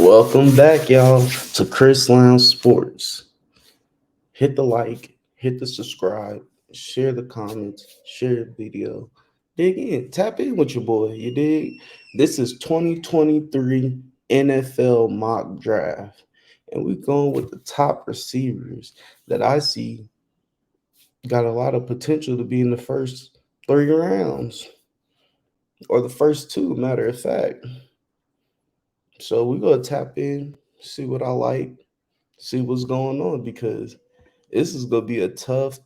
Welcome back, y'all, to Chris Lounge Sports. Hit the like, hit the subscribe, share the comments, share the video. Dig in, tap in with your boy. You dig? This is 2023 NFL mock draft, and we're going with the top receivers that I see got a lot of potential to be in the first three rounds or the first two, matter of fact. So we're gonna tap in, see what I like, see what's going on because this is gonna be a tough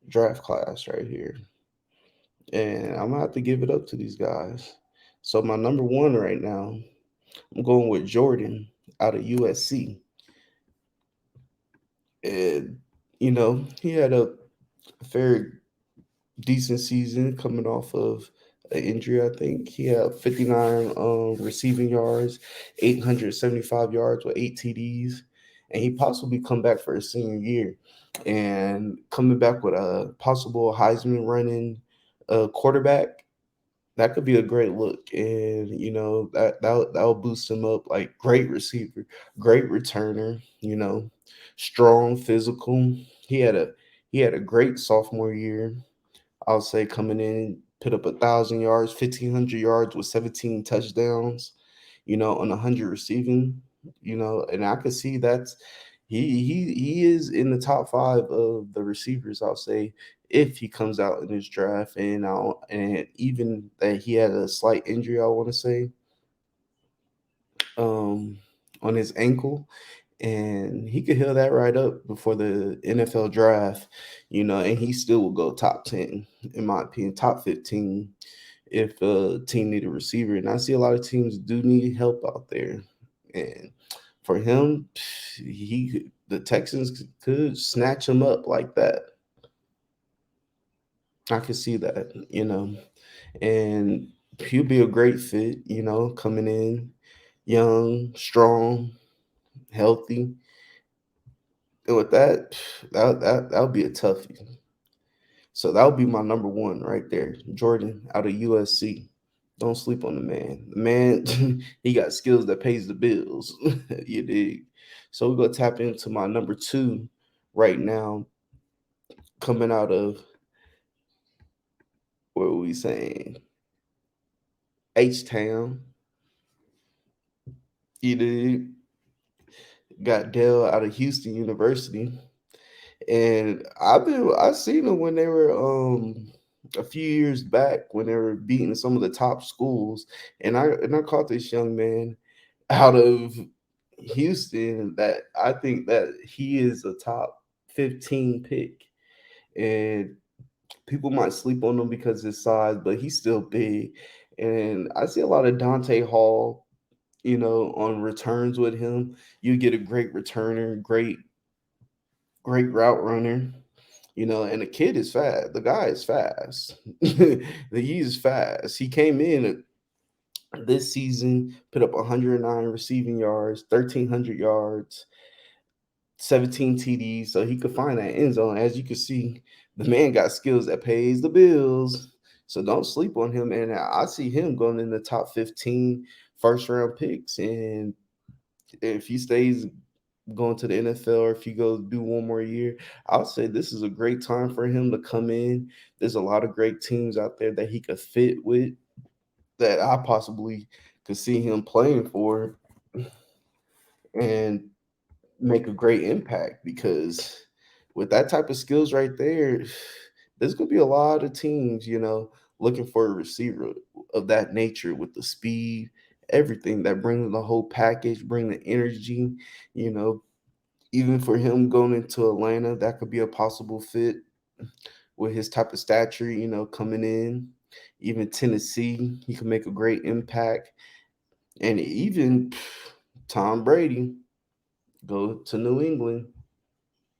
draft class right here. And I'm gonna have to give it up to these guys. So my number one right now, I'm going with Jordan out of USC. And he had a very decent season coming off of an injury, I think. He had 59 receiving yards, 875 yards with 8 TDs, and he possibly come back for his senior year. And coming back with a possible Heisman running quarterback, that could be a great look. And that'll boost him up. Like, great receiver, great returner, strong, physical. He had a he had a great sophomore year. I'll say coming in, put up 1,000 yards, 1,500 yards with 17 touchdowns, on 100 receiving, and I could see that's he is in the top five of the receivers. I'll say if he comes out in this draft, and even that he had a slight injury, I want to say, um, on his ankle, and he could heal that right up before the NFL draft, and he still will go top 10, in my opinion, top 15 if a team need a receiver. And I see a lot of teams do need help out there. And for him, the Texans could snatch him up like that. I could see that, and he'll be a great fit, coming in young, strong, healthy. And with that, that would be a toughie. So that would be my number one right there, Jordan out of USC. Don't sleep on the man. The man, he got skills that pays the bills. You dig? So we're gonna tap into my number two right now, coming out of, what were we saying? H Town. You dig? Got Dell out of Houston University. And I seen them when they were a few years back when they were beating some of the top schools, and I caught this young man out of Houston that I think that he is a top 15 pick, and people might sleep on him because of his size, but he's still big. And I see a lot of Dante Hall, on returns with him. You get a great returner, great route runner, and the kid is fast. The guy is fast. He's fast. He came in this season, put up 109 receiving yards, 1,300 yards, 17 TDs, so he could find that end zone. As you can see, the man got skills that pays the bills. So don't sleep on him. And I see him going in the top 15 first round picks. And if he stays going to the NFL, or if you go do one more year, I'll say this is a great time for him to come in. There's a lot of great teams out there that he could fit with, that I possibly could see him playing for and make a great impact, because with that type of skills right there, there's going to be a lot of teams, looking for a receiver of that nature with the speed, everything that brings the whole package, bring the energy, you know, even for him going into Atlanta, that could be a possible fit with his type of stature, coming in. Even Tennessee, he could make a great impact. And even Tom Brady go to New England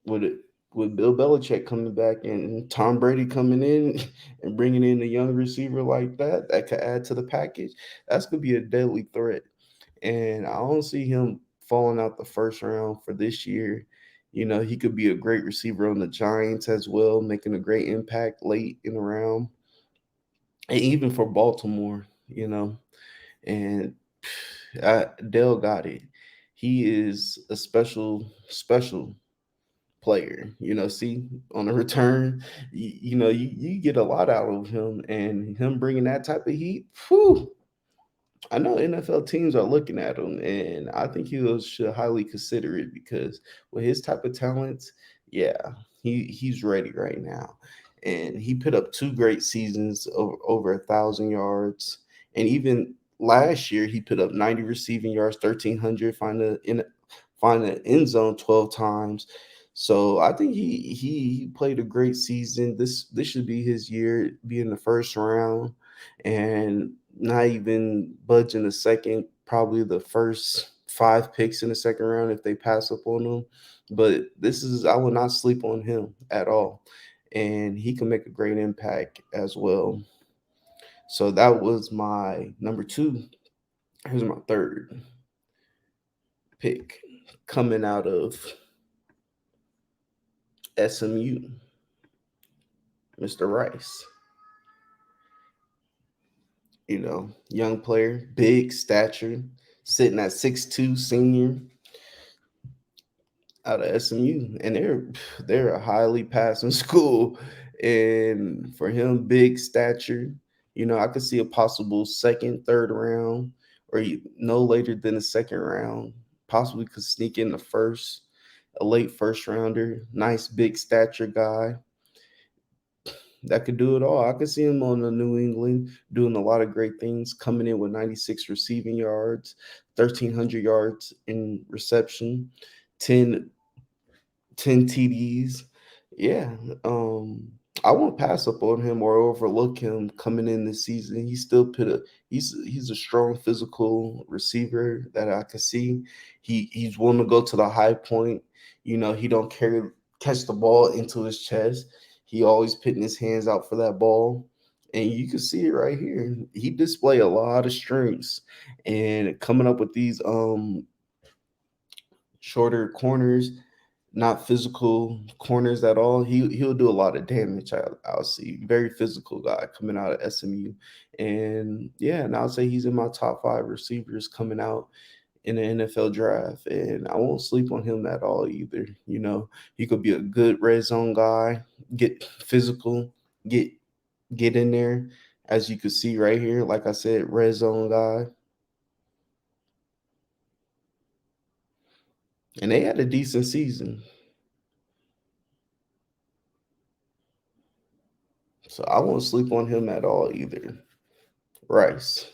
with it. With Bill Belichick coming back and Tom Brady coming in and bringing in a young receiver like that, that could add to the package, that's gonna be a deadly threat. And I don't see him falling out the first round for this year. He could be a great receiver on the Giants as well, making a great impact late in the round, and even for Baltimore. And Dell got it. He is a special player. See, on the return, you get a lot out of him, and him bringing that type of heat. Whew, I know NFL teams are looking at him, and I think should highly consider it because with his type of talents, yeah, he's ready right now, and he put up two great seasons over 1,000 yards, and even last year he put up 90 receiving yards, 1,300, find the end zone 12 times. So I think he played a great season. This should be his year, be in the first round, and not even budge in the second. Probably the first five picks in the second round if they pass up on him. But I will not sleep on him at all, and he can make a great impact as well. So that was my number two. Here's my third pick coming out of SMU, Mr. Rice. Young player, big stature, sitting at 6'2", senior out of SMU, and they're a highly passing school. And for him, big stature, I could see a possible second, third round, or no later than the second round. Possibly could sneak in the first, a late first rounder. Nice big stature guy that could do it all. I could see him on the New England doing a lot of great things, coming in with 96 receiving yards, 1,300 yards in reception, 10 10 TDs. Yeah, I won't pass up on him or overlook him coming in this season. He still put a he's a strong physical receiver that I can see. He's willing to go to the high point. He don't catch the ball into his chest. He always putting his hands out for that ball. And you can see it right here. He display a lot of strengths and coming up with these shorter corners, not physical corners at all. He'll do a lot of damage. I'll see. Very physical guy coming out of SMU, and yeah, and I'll say he's in my top five receivers coming out in the NFL draft, and I won't sleep on him at all either. He could be a good red zone guy, get physical, get get in there, as you can see right here. Like I said, red zone guy, and they had a decent season. So I won't sleep on him at all either. Rice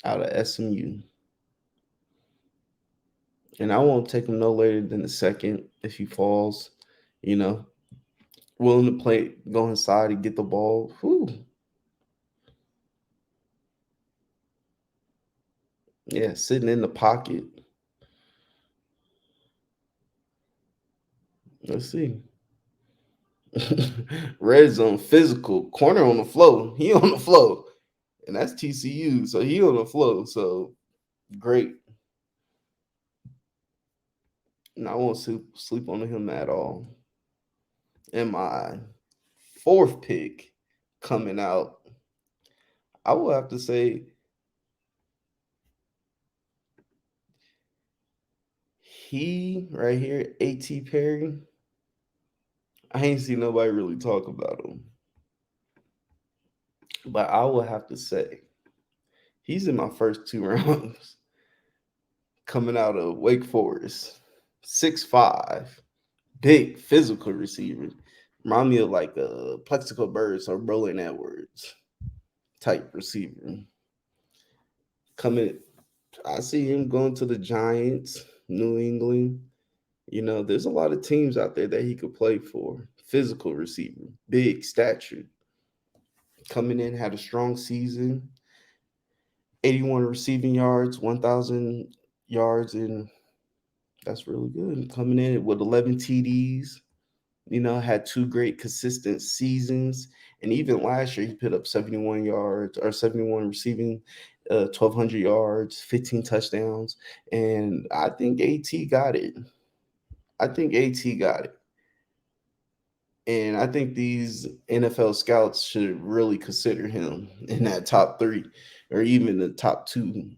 out of SMU. And I won't take him no later than the second if he falls, you know, willing to play, go inside and get the ball. Whew. Yeah, sitting in the pocket. Let's see. Red zone, physical, corner on the flow. He on the flow. And that's TCU. So he on the flow. So great. And I won't sleep on him at all. And my fourth pick coming out, I will have to say he right here, A.T. Perry. I ain't seen nobody really talk about him. But I will have to say he's in my first two rounds coming out of Wake Forest. 6'5", big physical receiver. Remind me of like a Plexico Burris or Roland Edwards type receiver. Coming, I see him going to the Giants, New England. There's a lot of teams out there that he could play for. Physical receiver, big stature. Coming in, had a strong season. 81 receiving yards, 1,000 yards, and that's really good. Coming in with 11 TDs, had two great consistent seasons. And even last year, he put up 71 yards or 71 receiving, 1,200 yards, 15 touchdowns. And I think AT got it. I think AT got it. And I think these NFL scouts should really consider him in that top three or even the top two.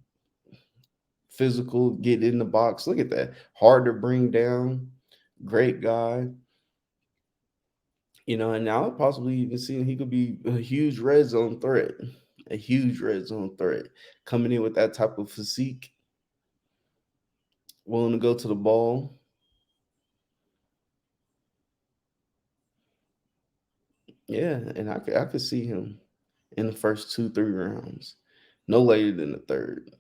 Physical, get in the box. Look at that. Hard to bring down. Great guy. And now possibly even seeing he could be a huge red zone threat. A huge red zone threat. Coming in with that type of physique, willing to go to the ball. Yeah, and I could see him in the first 2, 3 rounds. No later than the third.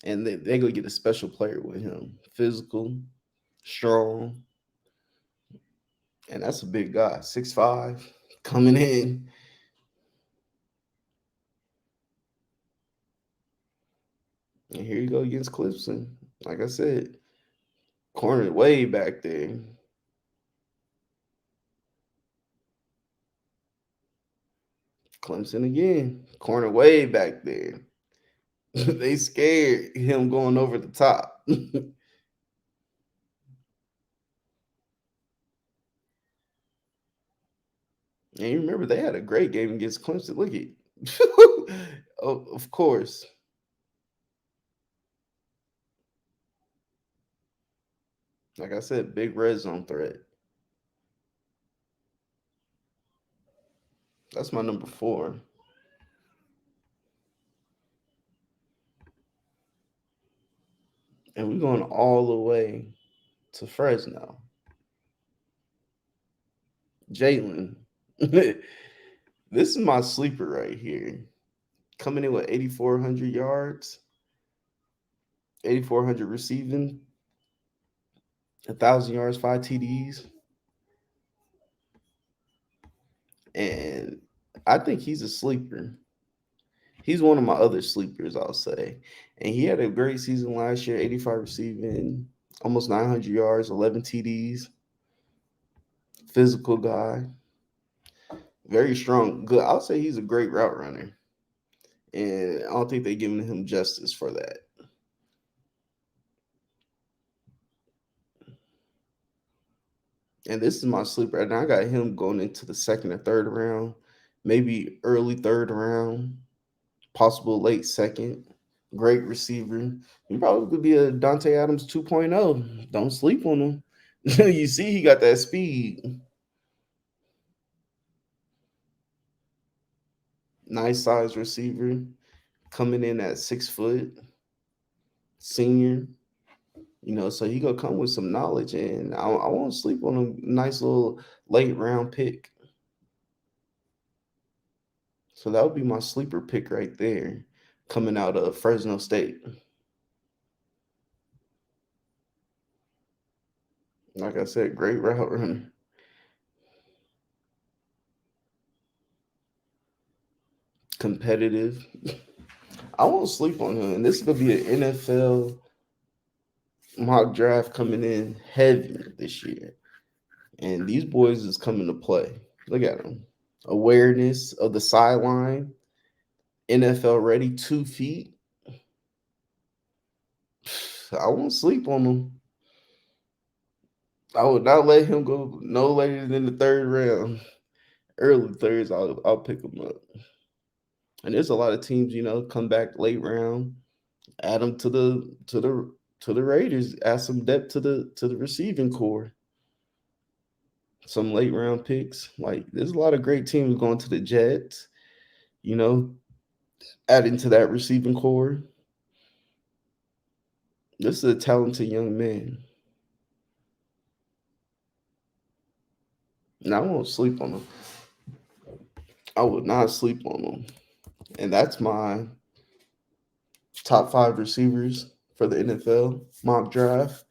And they're gonna get a special player with him. Physical, strong, and that's a big guy. 6'5", coming in. And here you go against Clemson. Like I said, corner way back there. Clemson again. Corner way back there. They scared him going over the top. And you remember they had a great game against Clemson. Look at oh, of course. Like I said, big red zone threat. That's my number 4. And we're going all the way to Fresno. Jalen. This is my sleeper right here. Coming in with 8,400 yards, 8,400 receiving, 1,000 yards, 5 TDs. And I think he's a sleeper. He's one of my other sleepers, I'll say. And he had a great season last year, 85 receiving, almost 900 yards, 11 TDs. Physical guy, very strong. Good. I'll say he's a great route runner. And I don't think they're giving him justice for that. And this is my sleeper. And I got him going into the second or third round, maybe early third round, possible late second. Great receiver. He probably could be a Dante Adams 2.0. Don't sleep on him. You see, he got that speed. Nice size receiver. Coming in at 6 foot. Senior. So he gonna come with some knowledge, and I won't sleep on a nice little late round pick. So that would be my sleeper pick right there, coming out of Fresno State. Like I said, great route runner, competitive. I won't sleep on him, and this is gonna be an NFL mock draft coming in heavy this year, and these boys is coming to play. Look at them, awareness of the sideline, NFL ready, 2 feet. I won't sleep on them. I would not let him go no later than the third round. Early thirds, I'll pick him up. And there's a lot of teams, come back late round, add them to the Raiders, add some depth to the receiving core. Some late round picks. Like there's a lot of great teams going to the Jets, you know, adding to that receiving core. This is a talented young man. And I won't sleep on him. I would not sleep on him. And that's my top 5 receivers for the NFL mock draft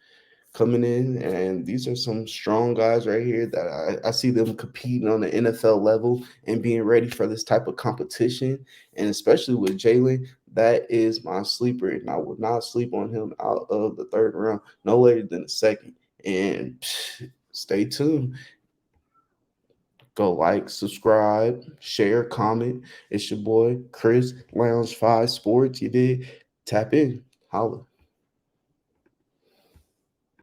coming in. And these are some strong guys right here that I see them competing on the NFL level and being ready for this type of competition. And especially with Jalen, that is my sleeper. And I would not sleep on him out of the third round, no later than the second. And stay tuned. Go like, subscribe, share, comment. It's your boy, Chris, Lounge 5 Sports. You did. Tap in. Holla.